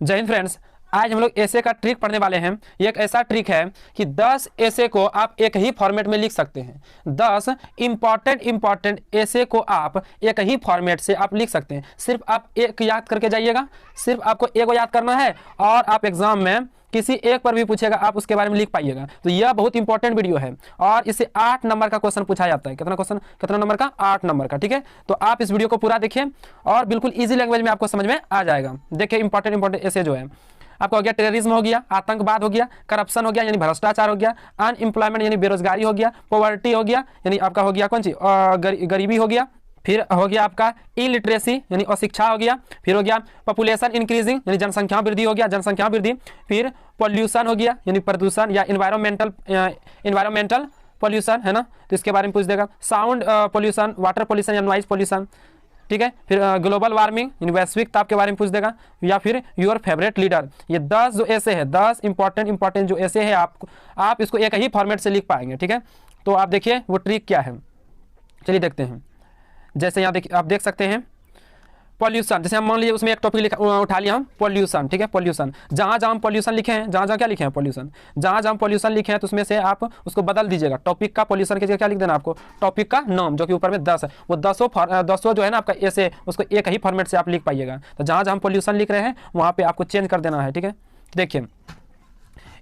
जय हिंद फ्रेंड्स। आज हम लोग ऐसे का ट्रिक पढ़ने वाले हैं। ये एक ऐसा ट्रिक है कि 10 ऐसे को आप एक ही फॉर्मेट में लिख सकते हैं। 10 इंपॉर्टेंट ऐसे को आप एक ही फॉर्मेट से आप लिख सकते हैं। सिर्फ आप एक याद करके जाइएगा, सिर्फ आपको एक को याद करना है और आप एग्जाम में किसी एक पर भी पूछेगा आप उसके बारे में लिख पाइएगा। तो यह बहुत इंपॉर्टेंट वीडियो है और इससे 8 नंबर का क्वेश्चन पूछा जाता है। कितना नंबर का? 8 नंबर का। ठीक है, तो आप इस वीडियो को पूरा देखिए और बिल्कुल इजी लैंग्वेज में आपको समझ में आ जाएगा। देखिए इंपॉर्टेंट ऐसे जो है आपका हो गया, टेररिज्म हो गया, आतंकवाद हो गया, करप्शन हो गया यानी भ्रष्टाचार हो गया, अनएम्प्लॉयमेंट यानी बेरोजगारी हो गया, पॉवर्टी हो गया यानी आपका हो गया कौन सी गरीबी हो गया, फिर हो गया आपका इलिटरेसी यानी अशिक्षा हो गया, फिर हो गया पॉपुलेशन इंक्रीजिंग यानी जनसंख्या वृद्धि हो गया, जनसंख्या वृद्धि, फिर पॉल्यूशन हो गया यानी प्रदूषण या इन्वायरमेंटल पॉल्यूशन है ना, तो इसके बारे में पूछ देगा। साउंड पॉल्यूशन, वाटर पॉल्यूशन या नॉइज पॉल्यूशन। ठीक है, फिर ग्लोबल वार्मिंग यानी वैश्विक ताप के बारे में पूछ देगा, या फिर योर फेवरेट लीडर। ये 10 जो ऐसे है, 10 इंपॉर्टेंट जो ऐसे है आप इसको एक ही फॉर्मेट से लिख पाएंगे। ठीक है, तो आप देखिए वो ट्रिक क्या है, चलिए देखते हैं। जैसे यहाँ आप देख सकते हैं पॉल्यूशन, जैसे हम मान लीजिए उसमें एक टॉपिक उठा लिया हम पॉल्यूशन। ठीक है, पॉल्यूशन जहाँ हम पॉल्यूशन लिखे हैं, जहाँ क्या लिखे हैं पॉल्यूशन, जहाँ हम पॉल्यूशन लिखे हैं तो उसमें से आप उसको बदल दीजिएगा। टॉपिक का पॉल्यूशन के जगह क्या लिख देना आपको, टॉपिक का नाम जो कि ऊपर में 10 है, वो 10 जो है ना आपका ऐसे उसको एक ही फॉर्मेट से आप लिख पाइएगा। तो जहाँ हम पॉल्यूशन लिख रहे हैं वहाँ पर आपको चेंज कर देना है। ठीक है, देखिए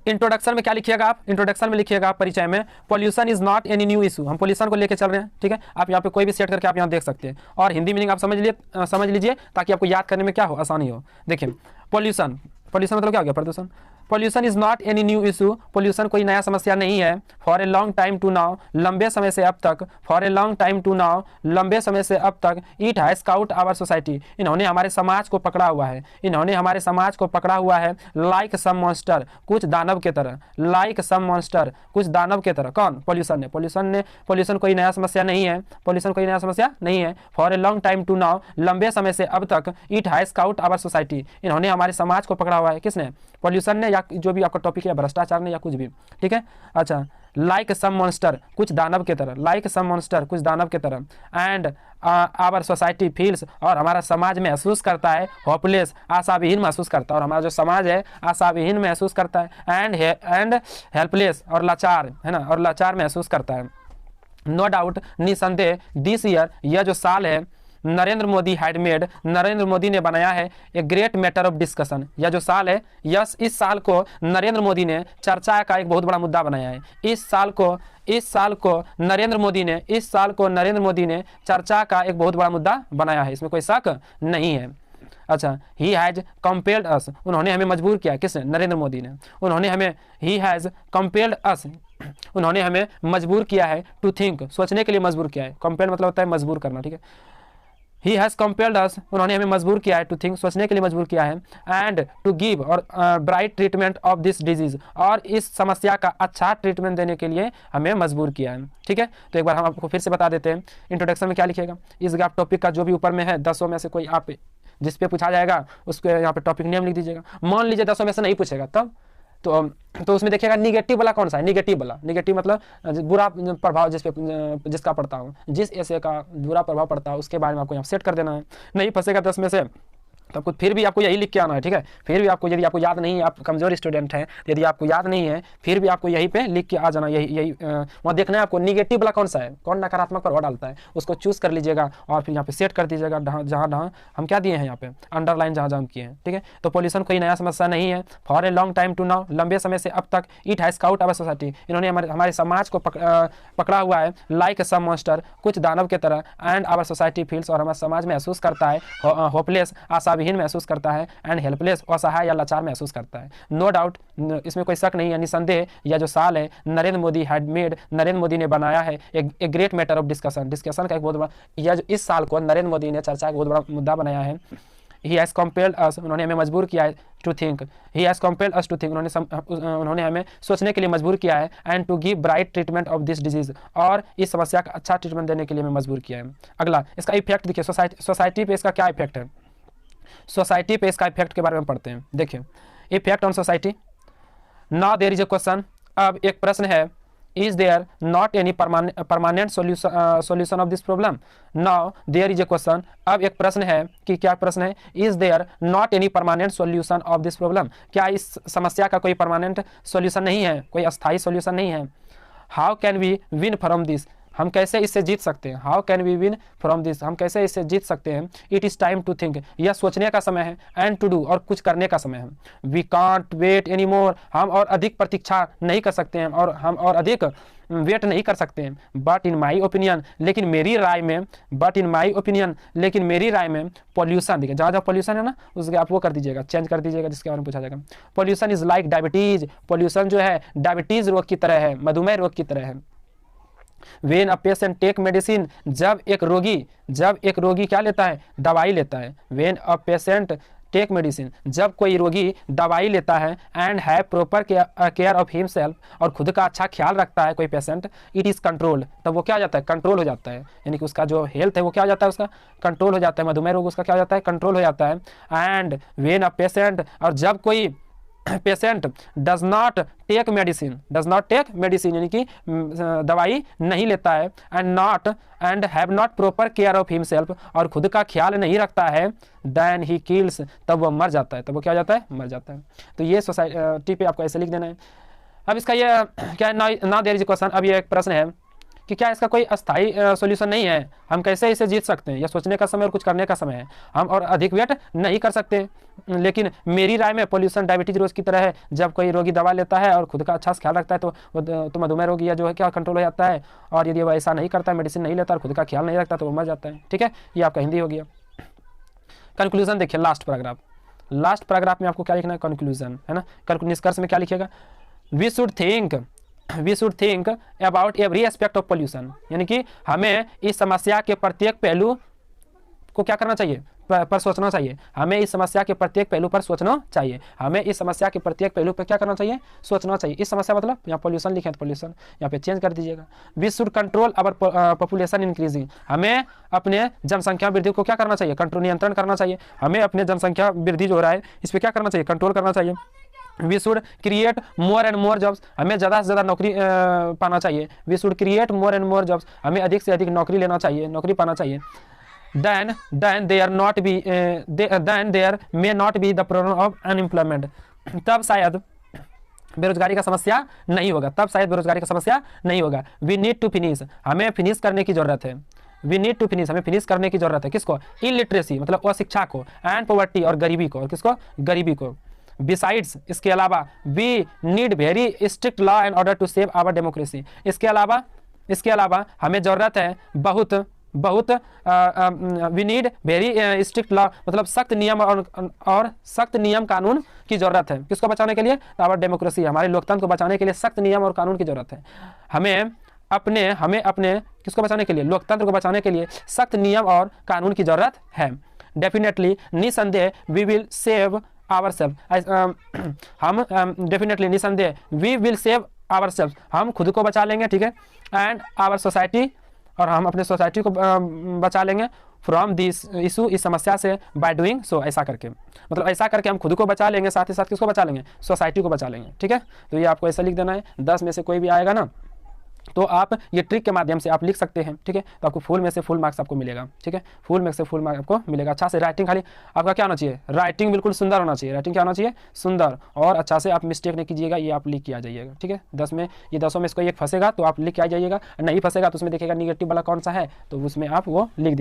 इंट्रोडक्शन में क्या लिखिएगा आप, इंट्रोडक्शन में लिखिएगा आप परिचय में, pollution is not any new issue. हम पॉल्यूशन को लेकर चल रहे हैं। ठीक है, आप यहाँ पे कोई भी सेट करके आप यहाँ देख सकते हैं और हिंदी मीनिंग आप समझ लीजिए ताकि आपको याद करने में क्या हो, आसानी हो। देखिए पॉल्यूशन मतलब क्या हो गया, प्रदूषण। Pollution is not any new issue, pollution कोई नया समस्या नहीं है। For a long time to now, लंबे समय से अब तक, for a long time to now, लंबे समय से अब तक, it has caught our society, इन्होंने हमारे समाज को पकड़ा हुआ है, इन्होंने हमारे समाज को पकड़ा हुआ है। लाइक सम मॉन्स्टर, कुछ दानव के तरह, लाइक सम मॉन्स्टर, कुछ दानव के तरह। कौन? पॉल्यूशन कोई नया समस्या नहीं है, पॉल्यूशन कोई नया समस्या नहीं है। For a long time to now, लंबे समय से अब तक, it has caught our society, इन्होंने हमारे समाज को पकड़ा हुआ है। किसने? पॉल्यूशन ने, या जो भी आपका टॉपिक है, भ्रष्टाचार ने, या कुछ भी। ठीक है, अच्छा लाइक सम मॉन्स्टर, कुछ दानव के तरह, लाइक सम मॉन्स्टर, कुछ दानव के तरह। एंड आवर सोसाइटी फील्स, और हमारा समाज महसूस करता है, होपलेस, आशाविहीन महसूस करता है, और हमारा जो समाज है आशाविहीन महसूस करता है। एंड हेल्पलेस, और लाचार है ना, और लाचार महसूस करता है। नो डाउट, निसंदेह, दिस ईयर, यह जो साल है, नरेंद्र मोदी हैड मेड, नरेंद्र मोदी ने बनाया है a great matter of discussion. यह जो साल है, यस इस साल को नरेंद्र मोदी ने चर्चा का एक बहुत बड़ा मुद्दा बनाया है। इस साल को नरेंद्र मोदी ने चर्चा का एक बहुत बड़ा मुद्दा बनाया है, इसमें कोई शक नहीं है। अच्छा, ही हैज कंपेल्ड अस, उन्होंने हमें मजबूर किया। किसने? नरेंद्र मोदी ने। उन्होंने हमें, ही हैज कंपेल्ड अस, उन्होंने हमें मजबूर किया है, टू थिंक, सोचने के लिए मजबूर किया है। कंपेल्ड मतलब होता है मजबूर करना। ठीक है, ही हैज़ कंपेल्ड अस, उन्होंने हमें मजबूर किया है, टू थिंक, सोचने के लिए मजबूर किया है। एंड टू गिव, और bright treatment of this disease, और इस समस्या का अच्छा ट्रीटमेंट देने के लिए हमें मजबूर किया है। ठीक है, तो एक बार हम आपको फिर से बता देते हैं। इंट्रोडक्शन में क्या लिखेगा, इस आप टॉपिक का जो भी ऊपर में है 10 में से कोई आप जिस पे पूछा जाएगा उसके यहाँ पे टॉपिक नेम लिख दीजिएगा। मान लीजिए 10 में से नहीं पूछेगा तब तो उसमें देखिएगा निगेटिव वाला कौन सा है, निगेटिव मतलब बुरा प्रभाव जिसका पड़ता हो, जिस ऐसे का बुरा प्रभाव पड़ता है उसके बारे में आपको यहाँ सेट कर देना है। नहीं फंसेगा 10 में से तो आपको फिर भी आपको यही लिख के आना है। ठीक है, फिर भी आपको, यदि आपको याद नहीं है, आप कमजोर स्टूडेंट हैं, यदि आपको याद नहीं है फिर भी आपको यहीं पे लिख के आ जाना। यही वहाँ देखना है आपको निगेटिव वाला कौन सा है, कौन नकारात्मक प्रभाव डालता है, उसको चूज कर लीजिएगा और फिर यहाँ पे सेट कर दीजिएगा जहाँ हम क्या दिए हैं यहाँ पे अंडरलाइन जहाँ किए हैं। ठीक है, तो पॉल्यूशन कोई नया समस्या नहीं है। For a long time to now, लंबे समय से अब तक, it has caught our society, इन्होंने हमारे समाज को पकड़ा हुआ है। लाइक सम मॉन्स्टर, कुछ दानव के तरह। एंड आवर सोसाइटी फील्स, और हमारा समाज महसूस करता है, होपलेस, आशाविहीन महसूस करता है। एंड हेल्पलेस, असहाय या लाचार महसूस करता है। नो डाउट, इसमें कोई शक नहीं है, निसंदेह, यह जो साल है, नरेंद्र मोदी हैड मेड, नरेंद्र मोदी ने बनाया है a great matter of discussion का एक बहुत बड़ा, यह जो इस साल को नरेंद्र मोदी ने चर्चा का बहुत बड़ा मुद्दा बनाया है। ही हैज कंपेल्ड अस, उन्होंने हमें मजबूर किया है, to think, he has compelled us to think, उन्होंने हमें सोचने के लिए मजबूर किया है। And to give bright treatment of this disease, और इस समस्या का अच्छा ट्रीटमेंट देने के लिए हमें मजबूर किया है। अगला इसका इफेक्ट देखिए, सोसाइटी पे इसका क्या इफेक्ट है, सोसाइटी पे इसका इफेक्ट के बारे में पढ़ते हैं। देखिए effect on society. Now there is a question, अब एक प्रश्न है। Is there not any permanent solution of this problem? Now there is a question. अब एक प्रश्न है कि क्या प्रश्न है? Is there not any permanent solution of this problem? क्या इस समस्या का कोई परमानेंट सॉल्यूशन नहीं है, कोई अस्थायी सॉल्यूशन नहीं है? How can we win from this? हम कैसे इससे जीत सकते हैं? How can we win from this? हम कैसे इससे जीत सकते हैं? It is time to think. यह सोचने का समय है, and to do, और कुछ करने का समय है. We can't wait anymore. हम और अधिक प्रतीक्षा नहीं कर सकते हैं और हम और अधिक वेट नहीं कर सकते हैं. बट इन माई ओपिनियन, लेकिन मेरी राय में, लेकिन मेरी राय में पॉल्यूशन, देखिए जहाँ जहाँ पॉल्यूशन है ना उसके आप वो कर दीजिएगा, चेंज कर दीजिएगा जिसके बारे में पूछा जाएगा. Pollution is like diabetes. Pollution जो है डायबिटीज रोग की तरह है, मधुमेह रोग की तरह है. When a patient take medicine, जब एक रोगी क्या लेता है? दवाई लेता है. When a patient take medicine, जब कोई रोगी दवाई लेता है and have proper care of himself, और खुद का अच्छा ख्याल रखता है कोई पेशेंट, it is controlled, तब वो क्या हो जाता है? कंट्रोल हो जाता है. यानी कि उसका जो हेल्थ है वो क्या हो जाता है? उसका कंट्रोल हो जाता है. मधुमेह रोग उसका क्या हो जाता है? कंट्रोल हो जाता है. एंड when a patient, और जब कोई patient does not take medicine, यानी कि दवाई नहीं लेता है, and have not proper care of himself, और खुद का ख्याल नहीं रखता है, देन ही किल्स, तब वो मर जाता है. तब वो क्या हो जाता है? मर जाता है. तो ये सोसाइटी पे आपको ऐसे लिख देना है. अब इसका ये क्या है? ना देयर इज क्वेश्चन. अब ये एक प्रश्न है कि क्या इसका कोई अस्थायी सॉल्यूशन नहीं है? हम कैसे इसे जीत सकते हैं? यह सोचने का समय और कुछ करने का समय है. हम और अधिक वेट नहीं कर सकते, लेकिन मेरी राय में पॉल्यूशन डायबिटीज रोग की तरह है. जब कोई रोगी दवा लेता है और खुद का अच्छा ख्याल रखता है तो मधुमेह रोगी या जो है क्या कंट्रोल हो जाता है. और यदि वो ऐसा नहीं करता है, मेडिसिन नहीं लेता और खुद का ख्याल नहीं रखता, तो वो मर जाता है. ठीक है, ये आपका हिंदी हो गया. कंक्लूजन देखिए, लास्ट पैराग्राफ में आपको क्या लिखना है? कंक्लूजन है ना. निष्कर्ष में क्या लिखिएगा? We should think about every aspect of pollution, यानी कि हमें इस समस्या के प्रत्येक पहलू को क्या करना चाहिए? पर सोचना चाहिए. हमें इस समस्या के प्रत्येक पहलू पर सोचना चाहिए. हमें इस समस्या के प्रत्येक पहलू पर क्या करना चाहिए? सोचना चाहिए. इस समस्या मतलब यहाँ पॉल्यूशन लिखे तो पॉल्यूशन यहाँ पे चेंज कर दीजिएगा. We should control our population increasing, हमें अपने जनसंख्या वृद्धि को क्या करना चाहिए? कंट्रोल, नियंत्रण करना चाहिए. हमें अपने जनसंख्या वृद्धि जो हो रहा है इस पर क्या करना चाहिए? कंट्रोल करना चाहिए. We should create more and more jobs, हमें ज़्यादा से ज़्यादा नौकरी पाना चाहिए. We should create more and more jobs, हमें अधिक से अधिक नौकरी लेना चाहिए, नौकरी पाना चाहिए. then there may not be the problem of unemployment, तब शायद बेरोजगारी का समस्या नहीं होगा. we need to finish, हमें फिनिश करने की जरूरत है. हमें फिनिश करने की जरूरत है. किसको? इलिटरेसी मतलब अशिक्षा को, एंड पॉवर्टी और गरीबी को. और किसको? गरीबी को. बिसाइड्स, इसके अलावा we need very strict law in order to save our democracy, इसके अलावा हमें ज़रूरत है बहुत we need very strict law मतलब सख्त नियम और सख्त नियम कानून की ज़रूरत है. किसको बचाने के लिए? आवर डेमोक्रेसी, हमारे लोकतंत्र को बचाने के लिए सख्त नियम और कानून की ज़रूरत है. हमें अपने किसको बचाने के लिए? लोकतंत्र को बचाने के लिए सख्त नियम और कानून की ज़रूरत है. डेफिनेटली, निसंदेह, वी विल सेव आवरसेल्फ, हम डेफिनेटली निसंदेह वी विल सेव आवरसेल्फ, हम खुद को बचा लेंगे. ठीक है. एंड आवर सोसाइटी, और हम अपने सोसाइटी को बचा लेंगे फ्रॉम दिस इशू, इस समस्या से, बाय डूइंग सो, ऐसा करके, मतलब ऐसा करके हम खुद को बचा लेंगे, साथ ही साथ किसको बचा लेंगे? सोसाइटी को बचा लेंगे. ठीक है. तो ये आपको ऐसा लिख देना है. 10 में से कोई भी आएगा ना तो आप ये ट्रिक के माध्यम से आप लिख सकते हैं. ठीक है. तो आपको फुल में से फुल मार्क्स आपको मिलेगा. ठीक है. फुल में से फुल मार्क्स आपको मिलेगा. अच्छा से राइटिंग, खाली आपका क्या होना चाहिए? राइटिंग बिल्कुल सुंदर होना चाहिए. राइटिंग क्या होना चाहिए? सुंदर. और अच्छा से आप मिस्टेक नहीं कीजिएगा, ये आप लिख के आ जाइएगा. ठीक है. 10 में ये 10 में इसको एक फंसेगा तो आप लिख के आ जाइएगा, नहीं फंसेगा तो उसमें देखिएगा निगेटिव वाला कौन सा है तो उसमें आप वो लिख दीजिए.